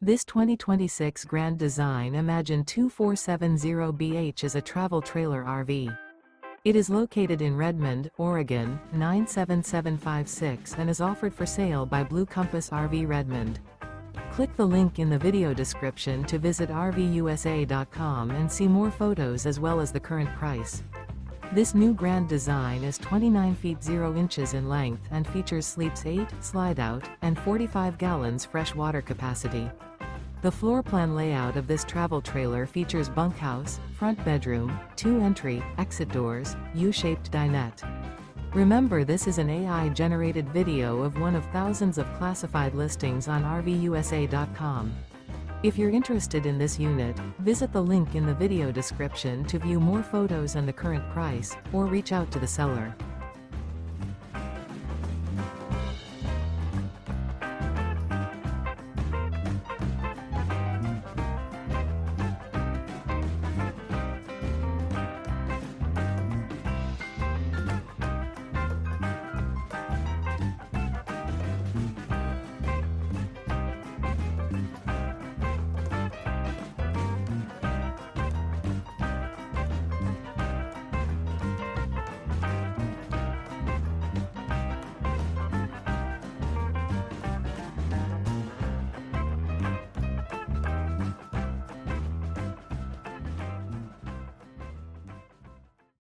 This 2026 Grand Design Imagine 2470BH is a travel trailer RV. It is located in Redmond, Oregon, 97756 and is offered for sale by Blue Compass RV Redmond. Click the link in the video description to visit RVUSA.com and see more photos as well as the current price. This new Grand Design is 29 feet 0 inches in length and features sleeps 8, slide-out, and 45 gallons fresh water capacity. The floor plan layout of this travel trailer features bunkhouse, front bedroom, 2 entry, exit doors, U-shaped dinette. Remember, this is an AI-generated video of one of thousands of classified listings on RVUSA.com. If you're interested in this unit, visit the link in the video description to view more photos and the current price, or reach out to the seller.